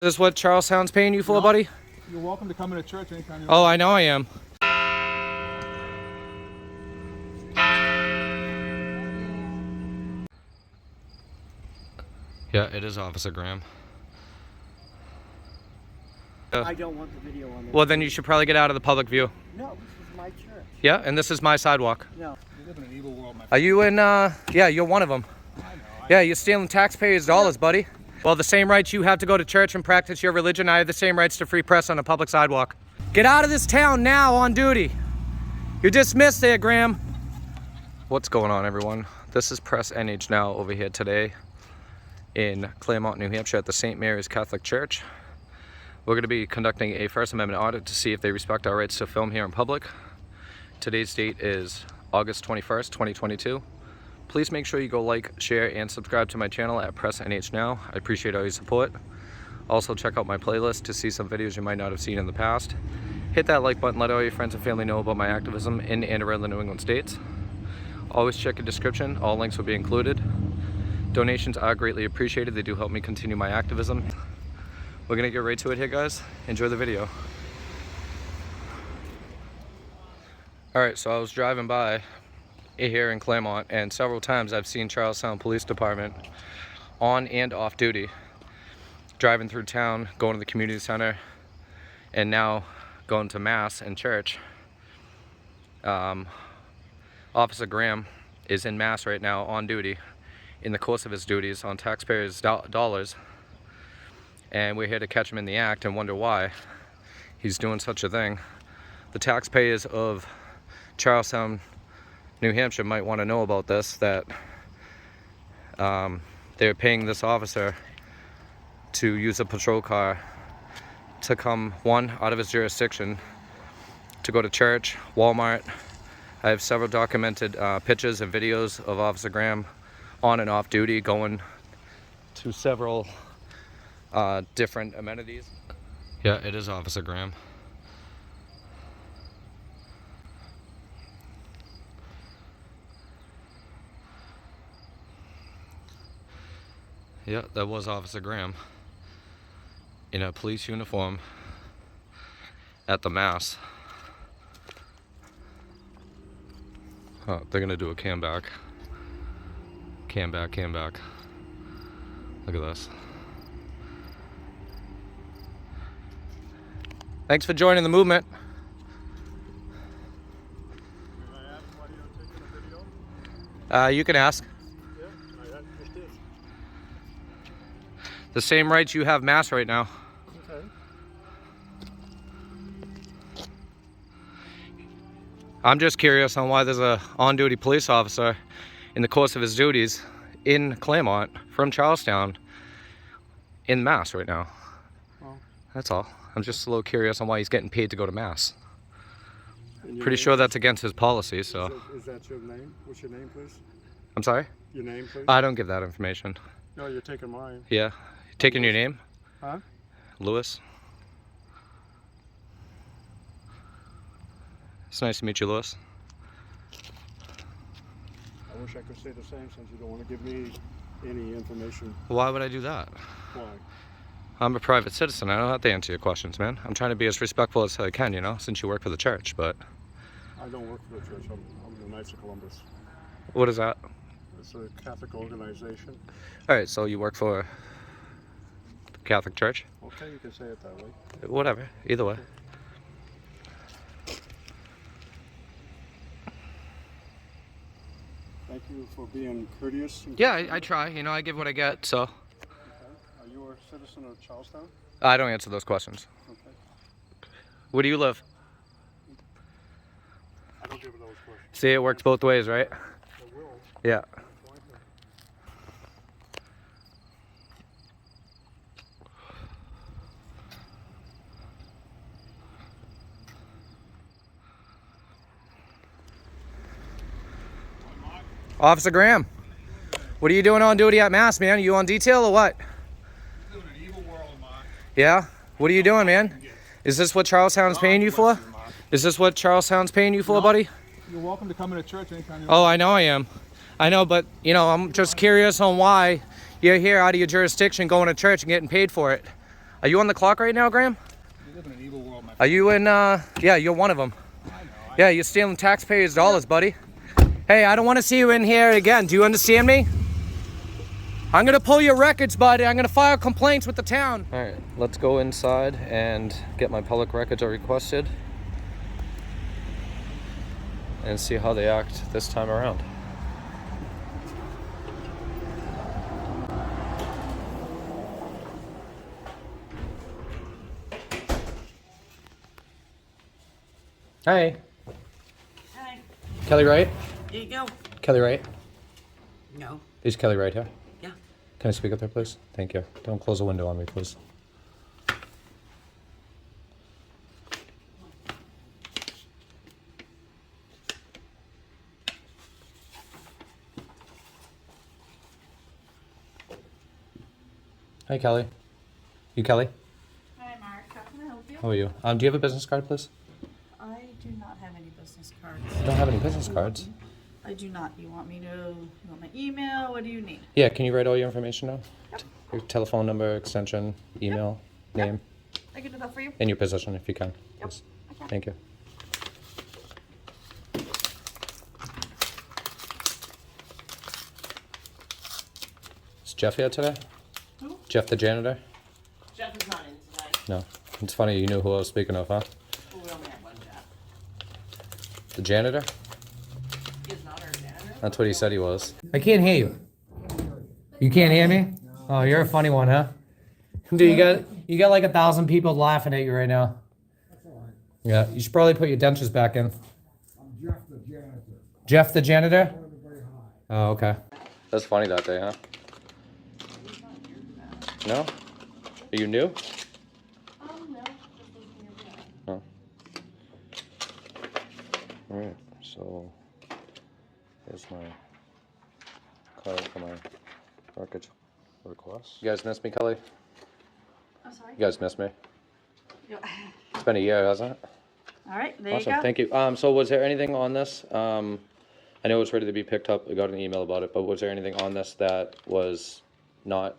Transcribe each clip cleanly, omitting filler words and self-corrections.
Is this what Charlestown's paying you for, No. buddy? You're welcome to come into church anytime you Oh, want. I know I am. Yeah, it is Officer Graham. I don't want the video on there. Well, then you should probably get out of the public view. No, this is my church. Yeah, and this is my sidewalk. No. You live in an evil world, my friend. Are you in, yeah, you're one of them. I know. Yeah, you're stealing taxpayers' dollars, buddy. Well, the same rights you have to go to church and practice your religion, I have the same rights to free press on a public sidewalk. Get out of this town now on duty. You're dismissed there, Graham. What's going on, everyone? This is Press NH Now over here today in Claremont, New Hampshire at the St. Mary's Catholic Church. We're going to be conducting a First Amendment audit to see if they respect our rights to film here in public. Today's date is August 21st, 2022. Please make sure you go like, share, and subscribe to my channel at Press NH Now. I appreciate all your support. Also, check out my playlist to see some videos you might not have seen in the past. Hit that like button, let all your friends and family know about my activism in and around the New England states. Always check your description, all links will be included. Donations are greatly appreciated, they do help me continue my activism. We're gonna get right to it here, guys. Enjoy the video. Alright, so I was driving by here in Claremont, and several times I've seen Charlestown Police Department on and off duty, driving through town, going to the community center, and now going to mass and church. Officer Graham is in mass right now on duty in the course of his duties on taxpayers' dollars, and we're here to catch him in the act and wonder why he's doing such a thing. The taxpayers of Charlestown, New Hampshire might want to know about this, that they're paying this officer to use a patrol car to come, one, out of his jurisdiction, to go to church, Walmart. I have several documented pictures and videos of Officer Graham on and off duty going to several different amenities. Yeah, it is Officer Graham. Yeah, that was Officer Graham in a police uniform at the mass. Oh, they're gonna do a cam back. Cam back, cam back. Look at this. Thanks for joining the movement. Can I ask why you're taking a video? You can ask. Yeah, I just did. The same rights you have mass right now. Okay. I'm just curious on why there's a on-duty police officer in the course of his duties in Claremont from Charlestown in mass right now. Well, That's all. I'm just a little curious on why he's getting paid to go to mass. and your Pretty name- sure that's against his policy, so. Is that your name? What's your name, please? I'm sorry? Your name, please? I don't give that information. No, you're taking mine. Yeah. Taking your name? Huh? Lewis. It's nice to meet you, Lewis. I wish I could say the same since you don't want to give me any information. Why would I do that? Why? I'm a private citizen. I don't have to answer your questions, man. I'm trying to be as respectful as I can, you know, since you work for the church, but. I don't work for the church. I'm the Knights of Columbus. What is that? It's a Catholic organization. Alright, so you work for the Catholic Church? Okay, you can say it that way. Whatever, either way. Thank you for being courteous. and- Yeah, I try. You know, I give what I get, so. Okay. Are you a citizen of Charlestown? I don't answer those questions. Okay. Where do you live? I don't give those questions. See, it works both ways, right? I will. Yeah. Officer Graham, what are you doing on duty at mass, man? Are you on detail or what? You live in an evil world, Mark. Yeah? What are you doing, man? Is this what Charlestown's paying you for? Is this what Charlestown's paying you for, No. buddy? You're welcome to come into church anytime you Oh, want. I know I am. I know, but, you know, I'm just curious on why you're here out of your jurisdiction going to church and getting paid for it. Are you on the clock right now, Graham? You live in an evil world, my friend. Are you in, yeah, you're one of them. I know. Yeah, you're stealing taxpayers' dollars, buddy. Hey, I don't want to see you in here again. Do you understand me? I'm gonna pull your records, buddy. I'm gonna file complaints with the town. All right, let's go inside and get my public records are requested and see how they act this time around. Hey. Hi. Kelly Wright? There you go. Kelly Wright? No. Is Kelly Wright here? Yeah. Can I speak up there, please? Thank you. Don't close the window on me, please. Hi, Kelly. You Kelly? Hi, Mark. How can I help you? How are you? Do you have a business card, please? I do not have any business cards. I don't have any business cards. I do not. You want me to? You want my email? What do you need? Yeah, can you write all your information down? Yep. Your telephone number, extension, email, name, I can do that for you. and your position if you can. Yep. Please. Okay. Thank you. Is Jeff here today? Who? Jeff the janitor? Jeff is not in today. No. It's funny you knew who I was speaking of, huh? Well, we only have one Jeff. The janitor? He is not our janitor. That's what he said he was. I can't hear you. You can't hear me? Oh, you're a funny one, huh? Dude, you got like 1,000 people laughing at you right now. Yeah, you should probably put your dentures back in. I'm Jeff the janitor. Jeff the janitor? Very high. Oh, okay. That's funny that day, huh? No? Are you new? No. Just listening to you. Oh. Alright, so here's my card for my record request. You guys miss me, Kelly? I'm sorry. You guys miss me? Yeah. It's been a year, hasn't it? All right. There Awesome, you go. thank you. So was there anything on this? I know it's ready to be picked up. I got an email about it, but was there anything on this that was not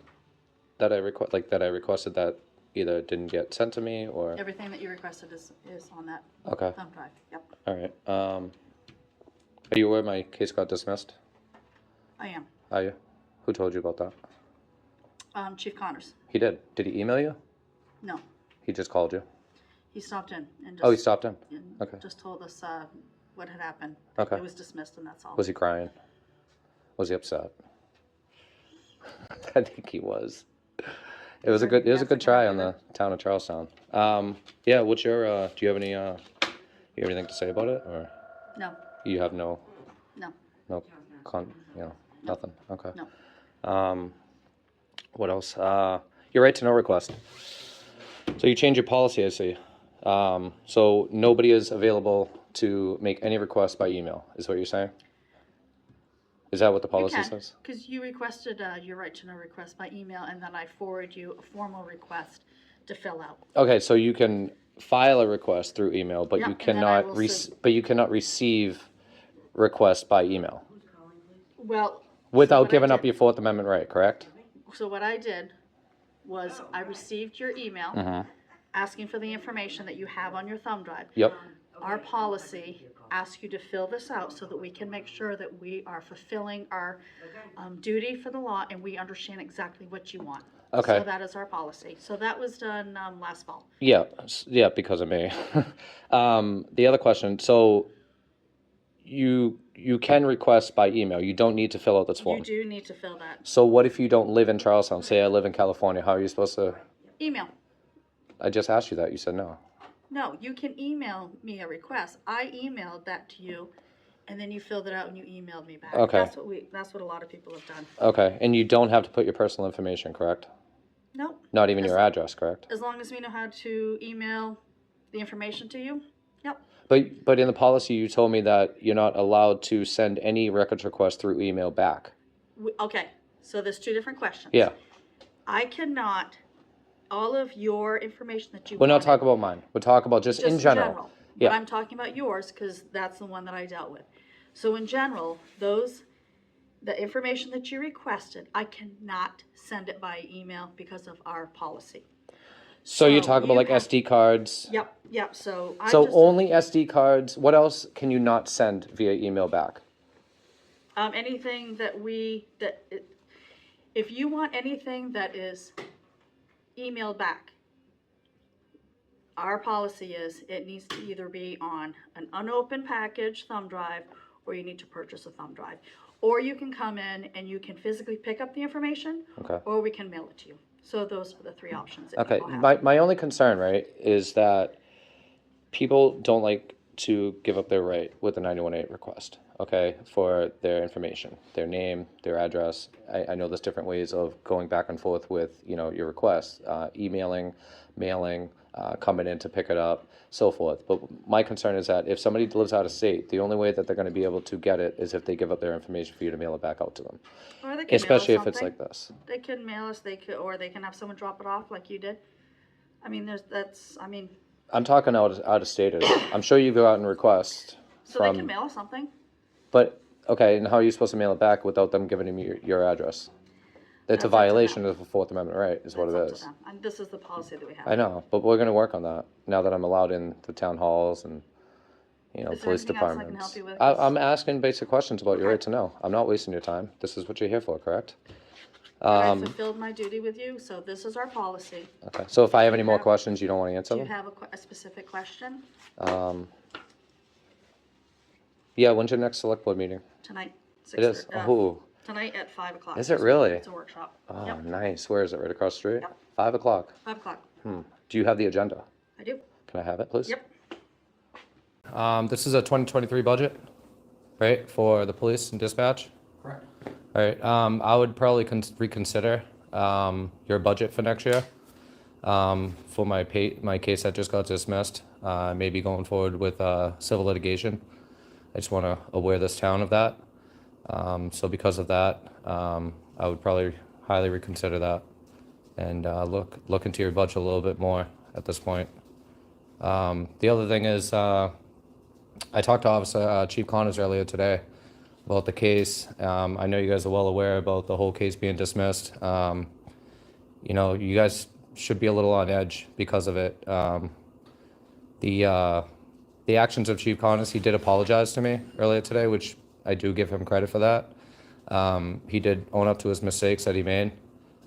that I requested that either didn't get sent to me or? Everything that you requested is on that Okay. thumb drive. Yep. All right. Are you aware my case got dismissed? I am. Are you? Who told you about that? Chief Connors. He did. Did he email you? No. He just called you. He stopped in and just. Oh, he stopped in. and Okay. Just told us what had happened. Okay. It was dismissed, and that's all. Was he crying? Was he upset? I think he was. It was a good try on the town of Charlestown. Yeah. What's your? Do you have any? You have anything to say about it, or No. you have no? No. No. Nothing. Okay. No. What else? Your right to know request. So you change your policy, I see. So nobody is available to make any requests by email, is what you're saying? Is that what the policy says? Because you requested your right to know request by email, and then I forward you a formal request to fill out. Okay, so you can file a request through email, but Yeah, you and then I cannot will but you cannot receive requests by email Well. without giving up your Fourth Amendment right, correct? So what I did was I received your email asking for the information that you have on your thumb drive. Yep. Our policy asks you to fill this out so that we can make sure that we are fulfilling our duty for the law and we understand exactly what you want. Okay. So that is our policy. So that was done last fall. Yeah, yeah, because of me. The other question, so you can request by email. You don't need to fill out this form. You do need to fill that. So what if you don't live in Charlestown? Say I live in California. How are you supposed to? Email. I just asked you that. You said no. No, you can email me a request. I emailed that to you, and then you filled it out and you emailed me back. Okay. That's what a lot of people have done. Okay, and you don't have to put your personal information, correct? No. Not even your address, correct? As long as we know how to email the information to you. Yep. But in the policy, you told me that you're not allowed to send any records request through email back. Okay, so there's two different questions. Yeah. I cannot, all of your information that you We're not wanted, talking about mine. We're talking about just in general. But Yeah. I'm talking about yours because that's the one that I dealt with. So in general, the information that you requested, I cannot send it by email because of our policy. So you're talking about you like have- SD cards? Yep, so I So just, only SD cards? What else can you not send via email back? anything if you want anything that is emailed back, our policy is it needs to either be on an unopened package thumb drive, or you need to purchase a thumb drive. Or you can come in and you can physically pick up the information, Okay. or we can mail it to you. So those are the three options that Okay, people have. my only concern, right, is that people don't like to give up their right with the 918 request, okay, for their information, their name, their address. I know there's different ways of going back and forth with, you know, your requests, emailing, mailing, coming in to pick it up, so forth. But my concern is that if somebody lives out of state, the only way that they're going to be able to get it is if they give up their information for you to mail it back out to them. Or they can Especially mail us if it's something. like this. They can mail us, or they can have someone drop it off like you did. I mean, I'm talking out of staters. I'm sure you go out and request so they from, can mail us something. but okay, and how are you supposed to mail it back without them giving you your address? That's a That's up to violation them. of the Fourth Amendment right, is what That's it up to is. them. And this is the policy that we have. I know, but we're gonna work on that now that I'm allowed in the town halls and, you know, Is there police anything else I can departments. help you with? I'm asking basic questions about your Okay. right to know. I'm not wasting your time. This is what you're here for, correct? I fulfilled my duty with you, so this is our policy. Okay, so if I have any more have- questions, you don't want to answer Do you them? have a specific question? Yeah, when's your next select board meeting? Tonight. It is? 6:30, Oh, Tonight at 5 o'clock. Is it really? It's a workshop. oh, Yep, nice. Where is it? Right across the street? Yep. 5 o'clock. 5 o'clock. Do you have the agenda? I do. Can I have it, please? Yep. This is a 2023 budget, right, for the police and dispatch? Correct. All right, I would probably reconsider your budget for next year. For my case that just got dismissed, maybe going forward with civil litigation. I just want to aware this town of that. So because of that, I would probably highly reconsider that and look into your budget a little bit more at this point. The other thing is, I talked to Officer Chief Connair earlier today about the case. I know you guys are well aware about the whole case being dismissed. You know, you guys should be a little on edge because of it. The actions of Chief Connair, he did apologize to me earlier today, which I do give him credit for that. He did own up to his mistakes that he made,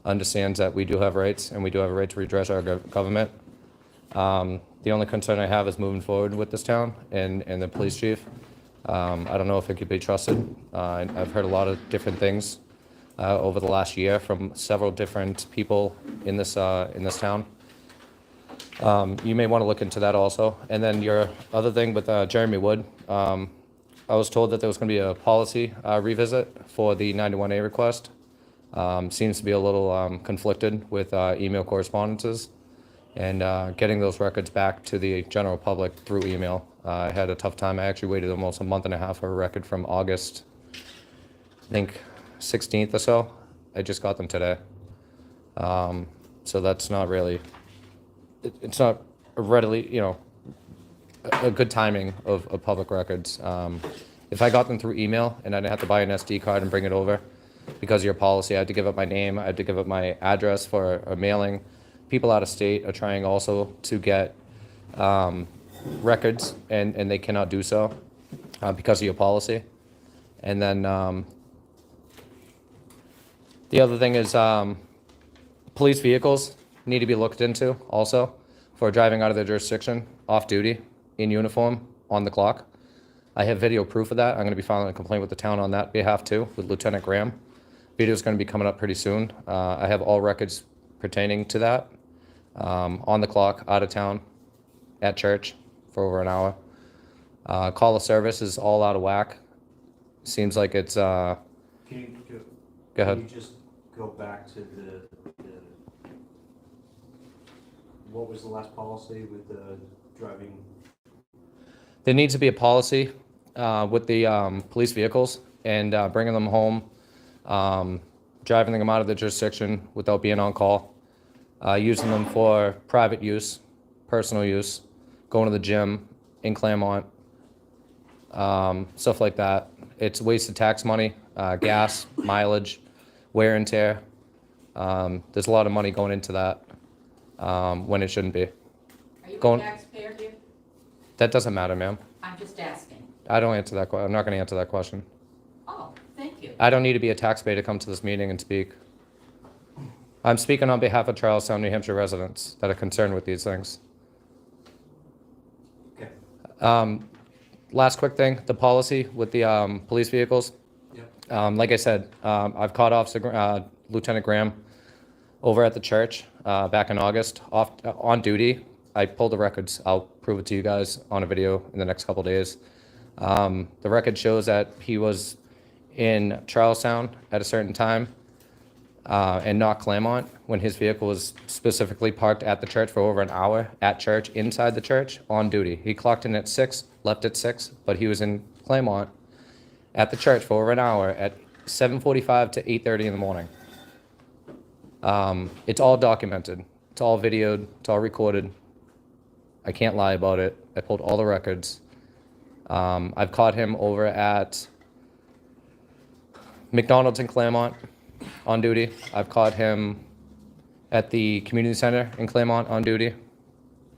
understands that we do have rights and we do have a right to redress our government. The only concern I have is moving forward with this town and the police chief. I don't know if it could be trusted. I've heard a lot of different things over the last year from several different people in this town. You may want to look into that also. And then your other thing with Jeremy Wood, I was told that there was going to be a policy revisit for the 91A request. Seems to be a little conflicted with email correspondences and getting those records back to the general public through email. I had a tough time. I actually waited almost a month and a half for a record from August, I think 16th or so. I just got them today. So that's not really, it's not readily, you know, a good timing of public records. If I got them through email and I didn't have to buy an SD card and bring it over because of your policy, I had to give up my name, I had to give up my address for a mailing. People out of state are trying also to get records and they cannot do so because of your policy. And then the other thing is police vehicles need to be looked into also for driving out of their jurisdiction, off duty, in uniform, on the clock. I have video proof of that. I'm going to be filing a complaint with the town on that behalf too, with Lieutenant Graham. Video is going to be coming up pretty soon. I have all records pertaining to that, on the clock, out of town, at church for over an hour. Call of service is all out of whack. Seems like it's, Can you Go ahead. Can you just go back to what was the last policy with the driving? there needs to be a policy with the police vehicles and bringing them home, driving them out of the jurisdiction without being on call, using them for private use, personal use, going to the gym in Claremont, stuff like that. It's wasted tax money, gas, mileage, wear and tear. There's a lot of money going into that. when it shouldn't be. Are you Going- a taxpayer here? That doesn't matter, ma'am. I'm just asking. I don't answer that question. I'm not going to answer that question. Oh, thank you. I don't need to be a taxpayer to come to this meeting and speak. I'm speaking on behalf of Charlestown, New Hampshire residents that are concerned with these things. Okay. Last quick thing, the policy with the police vehicles. Yep. Like I said, I've caught Lieutenant Graham over at the church back in August, on duty. I pulled the records. I'll prove it to you guys on a video in the next couple days. The record shows that he was in Charlestown at a certain time and not Claremont when his vehicle was specifically parked at the church for over an hour at church, inside the church, on duty. He clocked in at 6, left at 6, but he was in Claremont at the church for over an hour at 7:45 to 8:30 in the morning. It's all documented. It's all videoed. It's all recorded. I can't lie about it. I pulled all the records. I've caught him over at McDonald's in Claremont on duty. I've caught him at the community center in Claremont on duty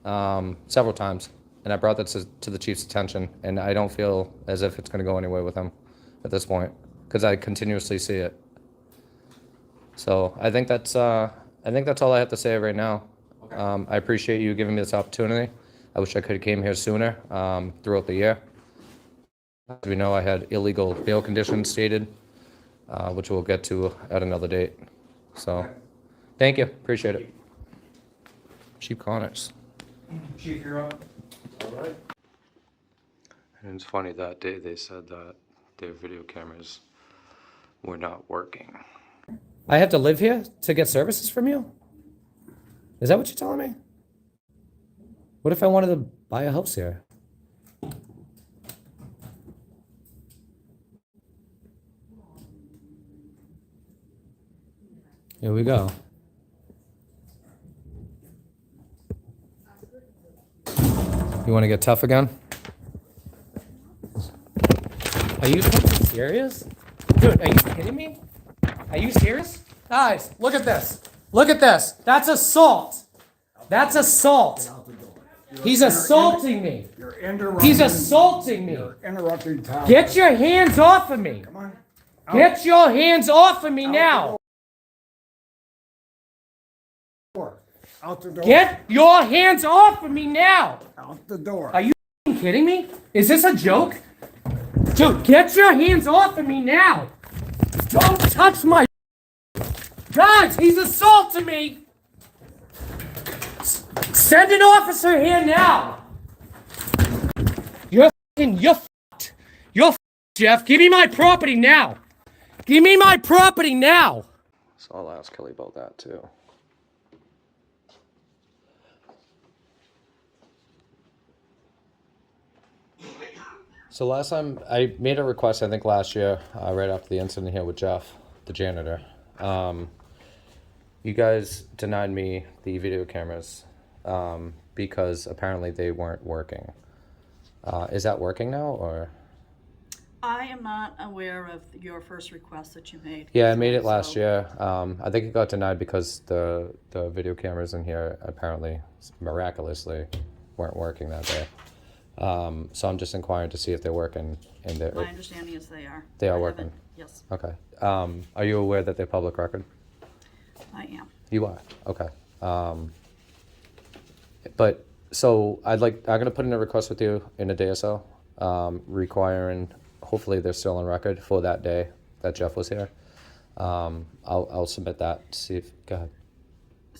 several times. And I brought that to the chief's attention. And I don't feel as if it's going to go anywhere with him at this point because I continuously see it. So I think that's all I have to say right now. Okay. I appreciate you giving me this opportunity. I wish I could have came here sooner throughout the year. As we know, I had illegal bail conditions stated, which we'll get to at another date. So, Okay. thank you. Appreciate it. Chief Connors. Chief, you're on. All right. And it's funny, that day they said that their video cameras were not working. I have to live here to get services from you? Is that what you're telling me? What if I wanted to buy a house here? Here we go. You want to get tough again? Are you fucking serious? Dude, are you kidding me? Are you serious? Guys, look at this. Look at this. That's assault. That's assault. He's assaulting me. You're interrupting. He's assaulting me. You're interrupting Tom. Get your hands off of me. Come on. Get your hands off of me now. Out the door. Get your hands off of me now. Out the door. Are you kidding me? Is this a joke? Dude, get your hands off of me now. Don't touch my... Guys, he's assaulting me. Send an officer here now. You're fucked. You're fucked, Jeff. Give me my property now. Give me my property now. So I'll ask Kelly about that too. So last time, I made a request, I think last year, right after the incident here with Jeff, the janitor. You guys denied me the video cameras because apparently they weren't working. Is that working now, or? I am not aware of your first request that you made. Yeah, I made it last So- year. I think it got denied because the video cameras in here apparently, miraculously, weren't working that day. So I'm just inquiring to see if they're working. And they're, My understanding is they are. They are I working. haven't- Yes, okay. Are you aware that they're public record? I am. You are, okay. But so I'm gonna put in a request with you in a day or so, requiring. Hopefully they're still on record for that day that Jeff was here. I'll submit that. To see if go ahead.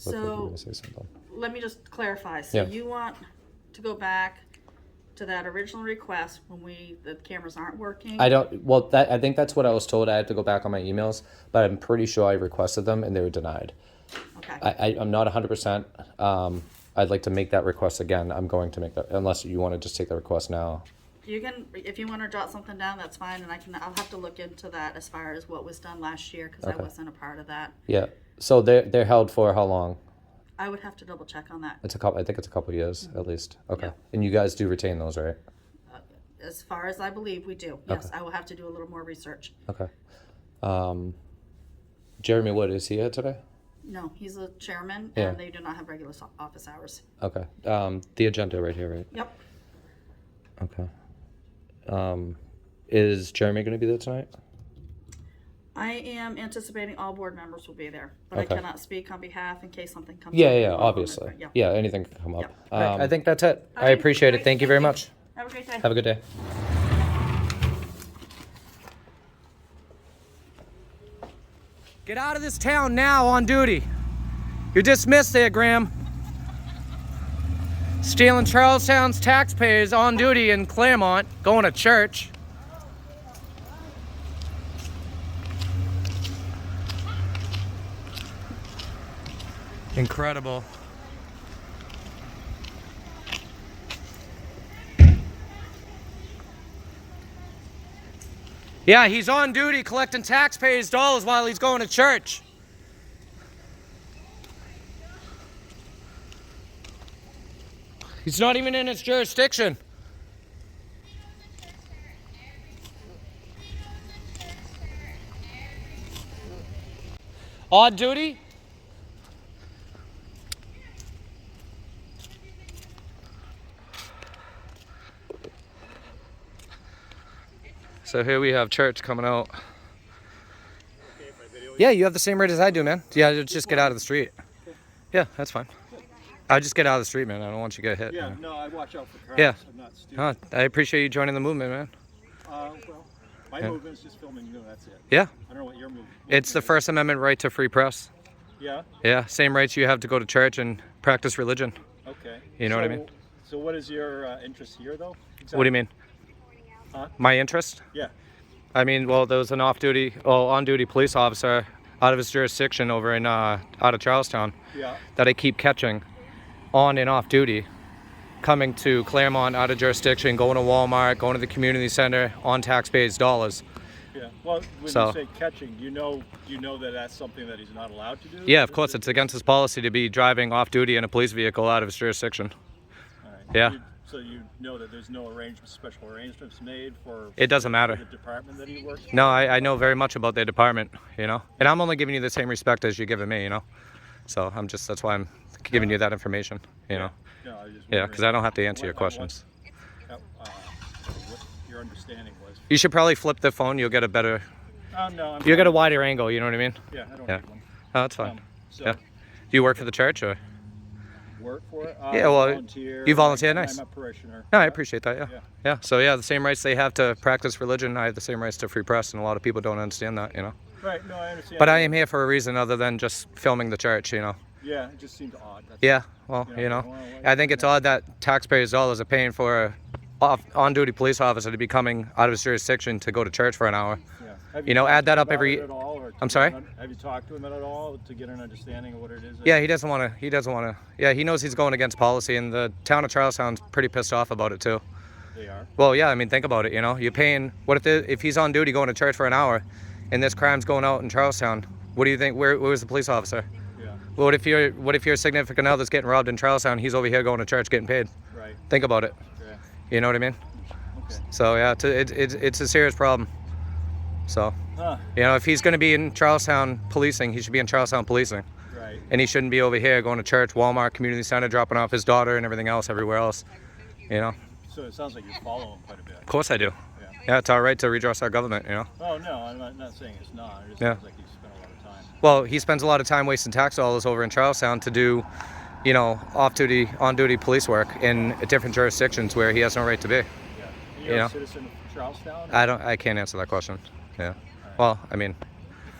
Look like you were So gonna say something. let me just clarify. So Yeah. you want to go back to that original request when the cameras aren't working? I don't. Well, I think that's what I was told. I had to go back on my emails, but I'm pretty sure I requested them and they were denied. Okay. I'm not 100%. I'd like to make that request again. I'm going to make that, unless you want to just take the request now. You can, if you want to jot something down, that's fine, and I'll have to look into that as far as what was done last year, because I Okay. wasn't a part of that. Yeah. So they're held for how long? I would have to double check on that. It's a couple. I think it's a couple years at least. Okay. Yeah. And you guys do retain those, right? As far as I believe, we do. Yes, Okay. I will have to do a little more research. Okay. Jeremy Wood, is he here today? No, he's a chairman, Yeah. and they do not have regular office hours. Okay. The agenda right here, right? Yep. Okay. Is Jeremy going to be there tonight? I am anticipating all board members will be there, but Okay. I cannot speak on behalf in case something comes Yeah, up. yeah, obviously. Yeah. Yeah, anything can come up. Yep. I think that's it. I Okay, appreciate it. great. Thank you very much. Have a great day. Have a good day. Get out of this town now on duty. You're dismissed there, Graham. Stealing Charlestown's taxpayers on duty in Claremont, going to church. Incredible. Yeah, he's on duty collecting taxpayers' dollars while he's going to church. He's not even in his jurisdiction. On duty? So here we have church coming out. Yeah, you have the same rate as I do, man. Yeah, just get out of the street. Yeah, that's fine. I just get out of the street, man. I don't want you to get hit. Yeah, man. no, I watch out for cars. Yeah. I'm not stupid. I appreciate you joining the movement, man. Well, my movement's just filming you, that's it. Yeah, I don't know what your movement it's the First Amendment right to free press. Yeah? Yeah, same rights you have to go to church and practice religion. Okay. You know what I mean? So what is your interest here, though? Exactly. What do you mean? Huh? My interest? Yeah. I mean, well, there was an on-duty police officer out of his jurisdiction over in out of Charlestown Yeah. that I keep catching on and off duty, coming to Claremont out of jurisdiction, going to Walmart, going to the community center on taxpayers' dollars. Yeah. Well, when So- you say catching, do you know that that's something that he's not allowed to do? Yeah, of course, it's against his policy to be driving off duty in a police vehicle out of his jurisdiction. All right. Yeah. So you know that there's no special arrangements made for It doesn't matter. the department that he works for? No, I know very much about their department, you know, and I'm only giving you the same respect as you're giving me, you know. So that's why I'm giving you that information, you know. No, I was just Yeah, because I don't have to answer your what- questions. what your understanding was. You should probably flip the phone. You'll get a better, Oh, no. you'll get a wider angle. You know what I mean? Yeah, I don't Yeah. need one. Oh, that's fine. So Yeah. Do you work for the church or? work for it? Yeah, well, volunteer. you volunteer, nice. I'm a parishioner. No, I appreciate that. Yeah. Yeah. Yeah. So yeah, the same rights they have to practice religion, I have the same rights to free press, and a lot of people don't understand that, you know. Right, no, I understand. But I am here for a reason other than just filming the church, you know. Yeah, it just seems odd. That's Yeah. Well, You know, you know, well, I think it's odd that taxpayers' dollars are paying for a on-duty police officer to be coming out of his jurisdiction to go to church for an hour. Yeah. Have You know, add that up talked every- about it at all, or to I'm get sorry? Have you talked to him at all to get an understanding of what it is? Yeah, he doesn't want to. He doesn't want to. Yeah, he knows he's going against policy, and the town of Charlestown's pretty pissed off about it too. They are. Well, yeah, I mean, think about it. You know, you're paying. What if he's on duty going to church for an hour, and this crime's going out in Charlestown? What do you think? Where was the police officer? Yeah. What if your significant other's getting robbed in Charlestown? He's over here going to church getting paid. Right. Think about it. Yeah. You know what I mean? Okay. So yeah, it's a serious problem. So Huh. you know, if he's going to be in Charlestown policing, he should be in Charlestown policing, Right. and he shouldn't be over here going to church, Walmart, community center, dropping off his daughter and everything else everywhere else. You know. So it sounds like you follow him quite a bit. Of course I do. Yeah. Yeah, it's our right to redress our government. You know. Oh no, I'm not saying it's not. It just Yeah. sounds like you spend a lot of time. Well, he spends a lot of time wasting tax dollars over in Charlestown to do, you know, off-duty, on-duty police work in different jurisdictions where he has no right to be. Yeah. You You're know. a citizen of Charlestown? I can't answer that question. Yeah. Well, I mean,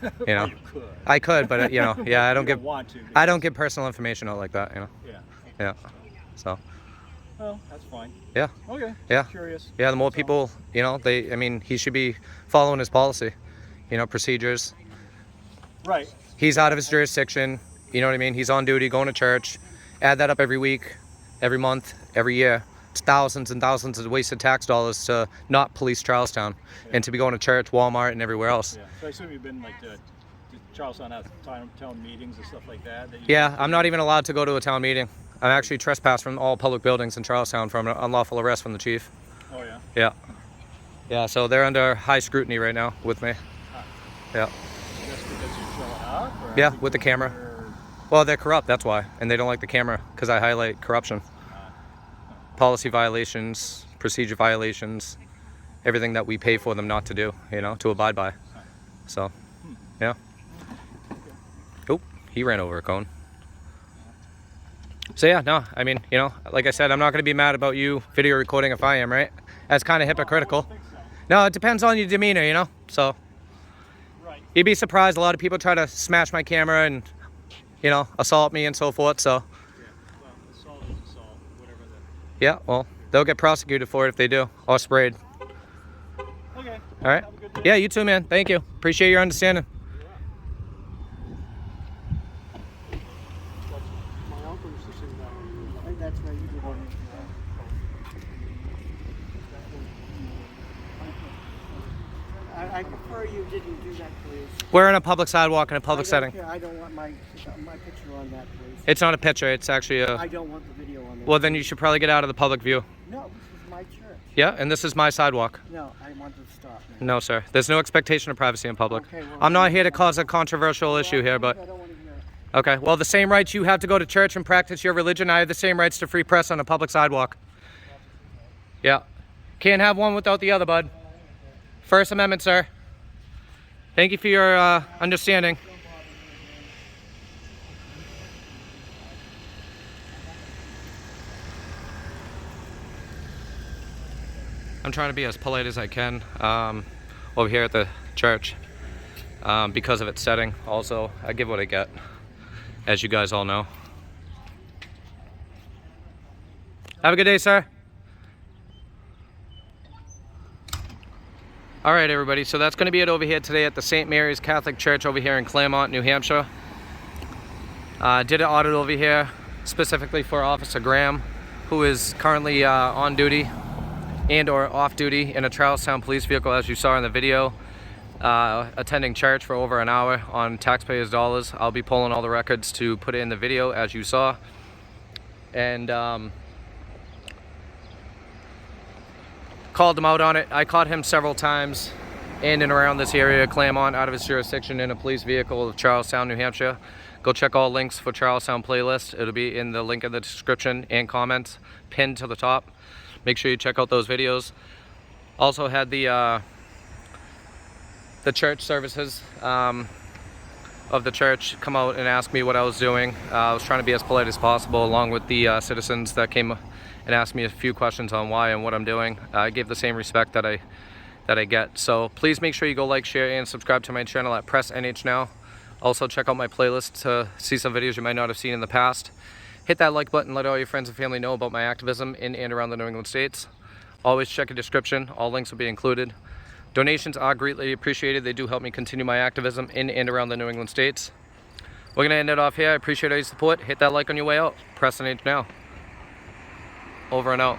you know, You could. I could, but you know, yeah, I don't You give want to. I don't give personal information out like that. You know. Yeah. Yeah. So. Well, that's fine. Yeah. Okay. Yeah. Curious. Yeah. The more That's all. people, you know, I mean, he should be following his policy, you know, procedures. Right. He's out of his jurisdiction. You know what I mean? He's on duty, going to church. Add that up every week, every month, every year. It's thousands and thousands of wasted tax dollars to not police Charlestown and to be going to church, Walmart, and everywhere else. Yeah. So I assume you've been like to Charlestown has town meetings and stuff like that. That you Yeah, I'm not even allowed to go to a town meeting. I'm actually trespassed from all public buildings in Charlestown from an unlawful arrest from the chief. Oh yeah. Yeah. Yeah, so they're under high scrutiny right now with me. Yeah. Just because you're showing up? Or Yeah, because with the camera. you're Well, they're corrupt, that's why. And they don't like the camera because I highlight corruption. Policy violations, procedure violations, everything that we pay for them not to do, you know, to abide by. So, yeah. Oh, he ran over a cone. So yeah, no, I mean, you know, like I said, I'm not going to be mad about you video recording if I am, right? That's kind of hypocritical. No, it depends on your demeanor, you know? So, you'd be surprised, a lot of people try to smash my camera and, you know, assault me and so forth, so. Yeah, well, they'll get prosecuted for it if they do, or sprayed. Okay. All right? Yeah, you too, man. Thank you. Appreciate your understanding. My uncle used to sing that one. I think that's where you want it. I prefer you didn't do that, please. We're in a public sidewalk in a public setting. I don't want my picture on that, please. It's not a picture, it's actually a... I don't want the video on there. Well, then you should probably get out of the public view. No, this is my church. Yeah, and this is my sidewalk. No, I want to stop now. No, sir. There's no expectation of privacy in public. Okay, well, I'm not here to cause a controversial issue here, but... I don't want to hear it. Okay, well, the same rights you have to go to church and practice your religion, I have the same rights to free press on a public sidewalk. Yeah. Can't have one without the other, bud. First Amendment, sir. Thank you for your understanding. I'm trying to be as polite as I can over here at the church because of its setting. Also, I give what I get, as you guys all know. Have a good day, sir. All right, everybody, so that's going to be it over here today at the St. Mary's Catholic Church over here in Claremont, New Hampshire. Did an audit over here specifically for Officer Graham, who is currently on duty and or off duty in a Charlestown police vehicle, as you saw in the video, attending church for over an hour on taxpayers' dollars. I'll be pulling all the records to put it in the video, as you saw. And called him out on it. I caught him several times in and around this area, Claremont, out of his jurisdiction in a police vehicle of Charlestown, New Hampshire. Go check all links for Charlestown playlist. It'll be in the link in the description and comments pinned to the top. Make sure you check out those videos. Also had the church services of the church come out and ask me what I was doing. I was trying to be as polite as possible, along with the citizens that came and asked me a few questions on why and what I'm doing. I give the same respect that I get. So please make sure you go like, share, and subscribe to my channel at Press NH Now. Also check out my playlist to see some videos you might not have seen in the past. Hit that like button, let all your friends and family know about my activism in and around the New England states. Always check the description, all links will be included. Donations are greatly appreciated. They do help me continue my activism in and around the New England states. We're gonna end it off here. I appreciate all your support. Hit that like on your way out. Press NH Now. Over and out.